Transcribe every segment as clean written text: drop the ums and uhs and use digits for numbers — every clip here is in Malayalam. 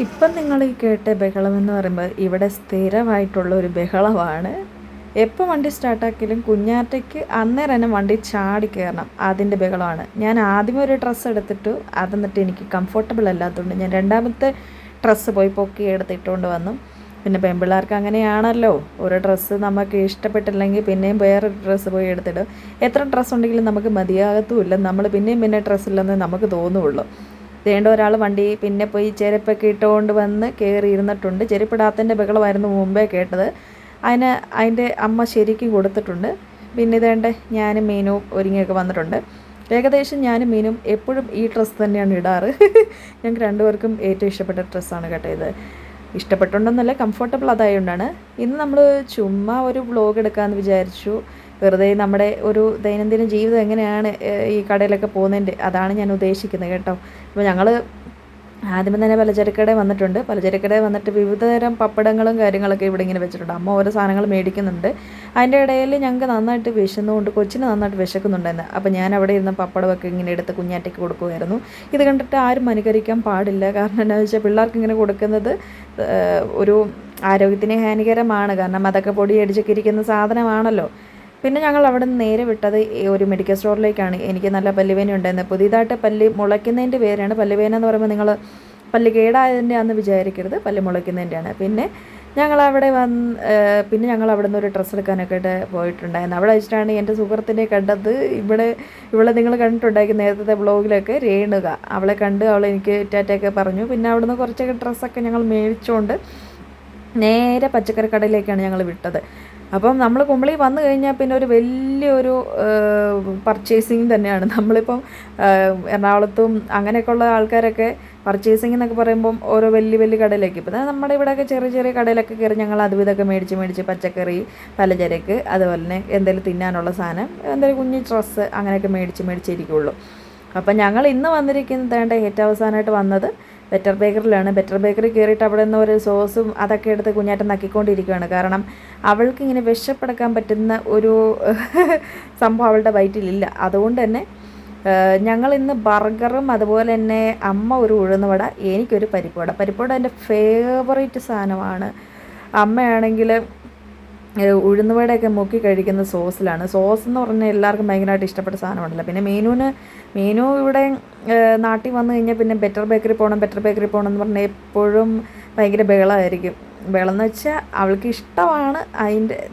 ഇപ്പം നിങ്ങൾ ഈ കേട്ട ബഹളമെന്ന് പറയുമ്പോൾ ഇവിടെ സ്ഥിരമായിട്ടുള്ള ഒരു ബഹളമാണ്. എപ്പോൾ വണ്ടി സ്റ്റാർട്ടാക്കിയാലും കുഞ്ഞാറ്റയ്ക്ക് അന്നേരം തന്നെ വണ്ടി ചാടി കയറണം, അതിൻ്റെ ബഹളമാണ്. ഞാൻ ആദ്യമേ ഒരു ഡ്രസ്സ് എടുത്തിട്ടു, അതെന്നിട്ട് എനിക്ക് കംഫർട്ടബിൾ അല്ലാത്തതുകൊണ്ട് ഞാൻ രണ്ടാമത്തെ ഡ്രസ്സ് പോയി പൊക്കി എടുത്തിട്ടുകൊണ്ട് വന്നു. പിന്നെ പെൺപിള്ളേർക്ക് അങ്ങനെയാണല്ലോ, ഒരു ഡ്രസ്സ് നമുക്ക് ഇഷ്ടപ്പെട്ടില്ലെങ്കിൽ പിന്നെയും വേറൊരു ഡ്രസ്സ് പോയി എടുത്തിടും. എത്ര ഡ്രസ്സ് ഉണ്ടെങ്കിലും നമുക്ക് മതിയാകത്തുമില്ല, നമ്മൾ പിന്നെയും ഡ്രസ്സ് ഇല്ലെന്ന് നമുക്ക് തോന്നുകയുള്ളൂ. വേണ്ട ഒരാൾ വണ്ടി പിന്നെ പോയി ചെരുപ്പൊക്കെ ഇട്ടുകൊണ്ട് വന്ന് കയറി ഇരുന്നിട്ടുണ്ട്. ചെരുപ്പിടാത്തതിൻ്റെ ബഹളമായിരുന്നു മുമ്പേ കേട്ടത്. അതിൻ്റെ അമ്മ ശരിക്കും കൊടുത്തിട്ടുണ്ട്. പിന്നെ ഇതേണ്ട ഞാനും മീനും ഒരുങ്ങിയൊക്കെ വന്നിട്ടുണ്ട്. ഏകദേശം ഞാനും മീനും എപ്പോഴും ഈ ഡ്രസ്സ് തന്നെയാണ് ഇടാറ്. ഞങ്ങൾക്ക് രണ്ടുപേർക്കും ഏറ്റവും ഇഷ്ടപ്പെട്ട ഡ്രസ്സാണ് കേട്ടോ ഇത്. ഇഷ്ടപ്പെട്ടുണ്ടെന്നല്ല, കംഫർട്ടബിൾ അതായതുകൊണ്ടാണ്. ഇന്ന് നമ്മൾ ചുമ്മാ ഒരു വ്ലോഗ് എടുക്കാമെന്ന് വിചാരിച്ചു. വെറുതെ നമ്മുടെ ഒരു ദൈനംദിന ജീവിതം എങ്ങനെയാണ് ഈ കടയിലൊക്കെ പോകുന്നതിൻ്റെ അതാണ് ഞാൻ ഉദ്ദേശിക്കുന്നത് കേട്ടോ. അപ്പോൾ ഞങ്ങൾ ആദ്യമേ തന്നെ പലചരക്കടയിൽ വന്നിട്ടുണ്ട്. പലചരക്കടയിൽ വന്നിട്ട് വിവിധതരം പപ്പടങ്ങളും കാര്യങ്ങളൊക്കെ ഇവിടെ ഇങ്ങനെ വെച്ചിട്ടുണ്ട്. അമ്മ ഓരോ സാധനങ്ങൾ മേടിക്കുന്നുണ്ട്. അതിൻ്റെ ഇടയിൽ ഞങ്ങൾക്ക് നന്നായിട്ട് വിശന്നുകൊണ്ട്, കൊച്ചിന് നന്നായിട്ട് വിശക്കുന്നുണ്ടായിരുന്നു. അപ്പോൾ ഞാൻ അവിടെ ഇരുന്ന് പപ്പടമൊക്കെ ഇങ്ങനെ എടുത്ത് കുഞ്ഞാറ്റയ്ക്ക് കൊടുക്കുമായിരുന്നു. ഇത് കണ്ടിട്ട് ആരും അനുകരിക്കാൻ പാടില്ല. കാരണം എന്താണെന്ന് വെച്ചാൽ പിള്ളേർക്ക് ഇങ്ങനെ കൊടുക്കുന്നത് ഒരു ആരോഗ്യത്തിന് ഹാനികരമാണ്. കാരണം അതൊക്കെ പൊടിയടിച്ചൊക്കെ ഇരിക്കുന്ന സാധനമാണല്ലോ. പിന്നെ ഞങ്ങൾ അവിടെ നിന്ന് നേരെ വിട്ടത് ഒരു മെഡിക്കൽ സ്റ്റോറിലേക്കാണ്. എനിക്ക് നല്ല പല്ലുവേന ഉണ്ടായിരുന്നത്. പുതിയതായിട്ട് പല്ല് മുളയ്ക്കുന്നതിൻ്റെ പേരാണ്. പല്ലുവേന എന്ന് പറയുമ്പോൾ നിങ്ങൾ പല്ല് കേടായതിൻ്റെ ആണെന്ന് വിചാരിക്കരുത്, പല്ല് മുളയ്ക്കുന്നതിൻ്റെയാണ്. പിന്നെ ഞങ്ങൾ അവിടെ അവിടെ നിന്ന് ഒരു ഡ്രസ്സ് എടുക്കാനൊക്കെ ആയിട്ട് പോയിട്ടുണ്ടായിരുന്നു. അവിടെ വെച്ചിട്ടാണ് എൻ്റെ സുഹൃത്തിനെ കണ്ടത്. ഇവിടെ നിങ്ങൾ കണ്ടിട്ടുണ്ടായിരിക്കും നേരത്തെ വ്ളോഗിലൊക്കെ, രേണുക. അവളെ കണ്ട് അവൾ എനിക്ക് ടാറ്റയൊക്കെ പറഞ്ഞു. പിന്നെ അവിടെ നിന്ന് കുറച്ചൊക്കെ ഡ്രസ്സൊക്കെ ഞങ്ങൾ മേടിച്ചുകൊണ്ട് നേരെ പച്ചക്കറി കടയിലേക്കാണ് ഞങ്ങൾ വിട്ടത്. അപ്പം നമ്മൾ കുമ്പളി വന്നു കഴിഞ്ഞാൽ പിന്നെ ഒരു വലിയൊരു പർച്ചേസിങ് തന്നെയാണ്. നമ്മളിപ്പം എറണാകുളത്തും അങ്ങനെയൊക്കെയുള്ള ആൾക്കാരൊക്കെ പർച്ചേസിങ് എന്നൊക്കെ പറയുമ്പം ഓരോ വലിയ വലിയ കടയിലേക്ക്, ഇപ്പം നമ്മുടെ ഇവിടെയൊക്കെ ചെറിയ ചെറിയ കടയിലൊക്കെ കയറി ഞങ്ങൾ അതും ഇതൊക്കെ മേടിച്ച് പച്ചക്കറി, പലചരക്ക്, അതുപോലെ തന്നെ എന്തെങ്കിലും തിന്നാനുള്ള സാധനം, എന്തെങ്കിലും കുഞ്ഞു ഡ്രസ്സ് അങ്ങനെയൊക്കെ മേടിച്ചിരിക്കുകയുള്ളൂ. അപ്പം ഞങ്ങൾ ഇന്ന് വന്നിരിക്കുന്നത് ഏറ്റവും അവസാനമായിട്ട് വന്നത് ബെറ്റർ ബേക്കറിലാണ്. ബെറ്റർ ബേക്കറി കയറിയിട്ട് അവിടെ നിന്ന് ഒരു സോസും അതൊക്കെ എടുത്ത് കുഞ്ഞാറ്റം നക്കിക്കൊണ്ടിരിക്കുകയാണ്. കാരണം അവൾക്ക് ഇങ്ങനെ വിശപ്പെടുക്കാൻ പറ്റുന്ന ഒരു സംഭവം അവളുടെ വയറ്റിലില്ല. അതുകൊണ്ട് തന്നെ ഞങ്ങൾ ഇന്ന് ബർഗറും അതുപോലെ തന്നെ അമ്മ ഒരു ഉഴുന്നുവട, എനിക്കൊരു പരിപ്പുവട എൻ്റെ ഫേവറേറ്റ് സാധനമാണ്. അമ്മയാണെങ്കിൽ ഉഴുന്നുവടയൊക്കെ മുക്കി കഴിക്കുന്ന സോസിലാണ്. സോസ് എന്ന് പറഞ്ഞാൽ എല്ലാവർക്കും ഭയങ്കരമായിട്ട് ഇഷ്ടപ്പെട്ട സാധനമാണല്ലോ. പിന്നെ മീനു ഇവിടെ നാട്ടിൽ വന്നു കഴിഞ്ഞാൽ പിന്നെ ബെറ്റർ ബേക്കറി പോകണം എന്ന് പറഞ്ഞാൽ എപ്പോഴും ഭയങ്കര ബഹളമായിരിക്കും. ബഹളം എന്ന് വെച്ചാൽ അവൾക്ക് ഇഷ്ടമാണ്.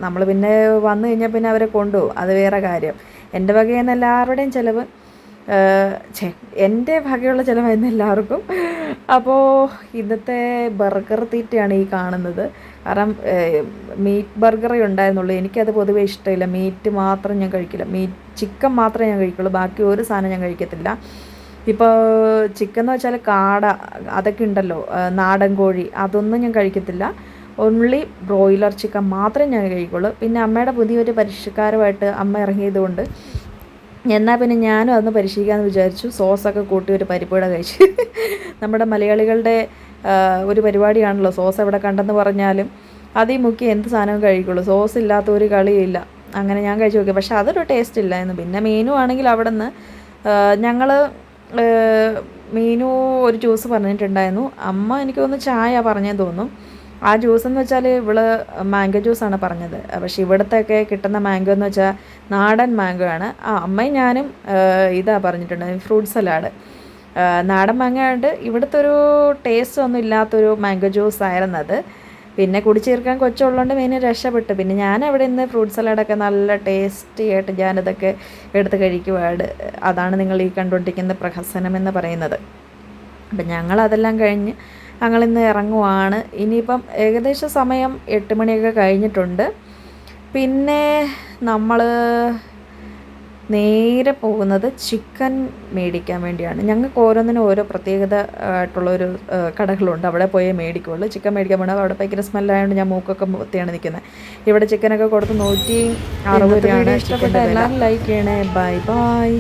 നമ്മൾ പിന്നെ വന്നു കഴിഞ്ഞാൽ പിന്നെ അവരെ കൊണ്ടുപോകും, അത് വേറെ കാര്യം. എൻ്റെ വകയിൽ നിന്ന് എല്ലാവരുടെയും ചിലവ് എൻ്റെ വകയുള്ള ചിലവായിരുന്നു എല്ലാവർക്കും. അപ്പോൾ ഇന്നത്തെ ബർഗർ തീറ്റയാണ് ഈ കാണുന്നത്. കാരണം മീറ്റ് ബർഗറേ ഉണ്ടായിരുന്നുള്ളൂ. എനിക്കത് പൊതുവേ ഇഷ്ടമില്ല. മീറ്റ് മാത്രം ഞാൻ കഴിക്കില്ല. ചിക്കൻ മാത്രമേ ഞാൻ കഴിക്കുള്ളൂ, ബാക്കി ഒരു സാധനം ഞാൻ കഴിക്കത്തില്ല. ഇപ്പോൾ ചിക്കൻ എന്ന് വെച്ചാൽ കാട അതൊക്കെ ഉണ്ടല്ലോ, നാടൻ കോഴി, അതൊന്നും ഞാൻ കഴിക്കത്തില്ല. ഓൺലി ബ്രോയിലർ ചിക്കൻ മാത്രമേ ഞാൻ കഴിക്കുള്ളൂ. പിന്നെ അമ്മയുടെ പുതിയൊരു പരിഷ്കാരമായിട്ട് അമ്മ ഇറങ്ങിയതുകൊണ്ട് എന്നാൽ പിന്നെ ഞാനും അതൊന്ന് പരീക്ഷിക്കാമെന്ന് വിചാരിച്ചു. സോസൊക്കെ കൂട്ടി ഒരു പരിപ്പുവട കഴിച്ച്. നമ്മുടെ മലയാളികളുടെ ഒരു പരിപാടിയാണല്ലോ സോസ് എവിടെ കണ്ടെന്ന് പറഞ്ഞാലും അതിൽ മുക്കി എന്ത് സാധനവും കഴിക്കുള്ളൂ. സോസ് ഇല്ലാത്ത ഒരു കളിയില്ല. അങ്ങനെ ഞാൻ കഴിച്ച് നോക്കി, പക്ഷേ അതൊരു ടേസ്റ്റ് ഇല്ലായിരുന്നു. പിന്നെ മീനു ആണെങ്കിൽ അവിടെ നിന്ന് മീനു ഒരു ജ്യൂസ് പറഞ്ഞിട്ടുണ്ടായിരുന്നു. അമ്മ എനിക്ക് തോന്നുന്നു ചായ പറഞ്ഞെന്ന് തോന്നും. ആ ജ്യൂസ് എന്ന് വെച്ചാൽ ഇവള് മാംഗോ ജ്യൂസാണ് പറഞ്ഞത്. പക്ഷേ ഇവിടത്തെയൊക്കെ കിട്ടുന്ന മാംഗോ എന്ന് വെച്ചാൽ നാടൻ മാംഗോ ആണ്. അമ്മയും ഞാനും ഇതാ പറഞ്ഞിട്ടുണ്ട്, ഫ്രൂട്ട് സലാഡ്. നാടൻ മാങ്ങ ആയതുകൊണ്ട് ഇവിടുത്തെ ഒരു ടേസ്റ്റ് ഒന്നും ഇല്ലാത്തൊരു മാംഗോ ജ്യൂസ് ആയിരുന്നു അത്. പിന്നെ കുടിച്ചേർക്കാൻ കൊച്ചുള്ളതുകൊണ്ട് മെയിൻ രക്ഷപ്പെട്ടു. പിന്നെ ഞാൻ അവിടെ നിന്ന് ഫ്രൂട്ട് സലാഡൊക്കെ നല്ല ടേസ്റ്റി ആയിട്ട് ഞാനിതൊക്കെ എടുത്ത് കഴിക്കുവാണ്. അതാണ് നിങ്ങൾ ഈ കണ്ടുകൊണ്ടിരിക്കുന്ന പ്രഹസനം എന്ന് പറയുന്നത്. അപ്പം ഞങ്ങളതെല്ലാം കഴിഞ്ഞ് ഞങ്ങളിന്ന് ഇറങ്ങുവാണ്. ഇനിയിപ്പം ഏകദേശം സമയം 8 മണിയൊക്കെ കഴിഞ്ഞിട്ടുണ്ട്. പിന്നെ നമ്മൾ നേരെ പോകുന്നത് ചിക്കൻ മേടിക്കാൻ വേണ്ടിയാണ്. ഞങ്ങൾക്ക് ഓരോന്നിനും ഓരോ പ്രത്യേകത ആയിട്ടുള്ളൊരു കടകളുണ്ട്, അവിടെ പോയേ മേടിക്കുള്ളൂ. ചിക്കൻ മേടിക്കാൻ പോകണം. അവിടെ ഭയങ്കര സ്മെല്ലായതുകൊണ്ട് ഞാൻ മൂക്കൊക്കെ പൊത്തിയാണ് നിൽക്കുന്നത്. ഇവിടെ ചിക്കനൊക്കെ കൊടുത്ത് 160 രൂപയാണ്. ഇഷ്ടപ്പെട്ട എല്ലാവരും ലൈക്ക് ചെയ്യണേ. ബൈ.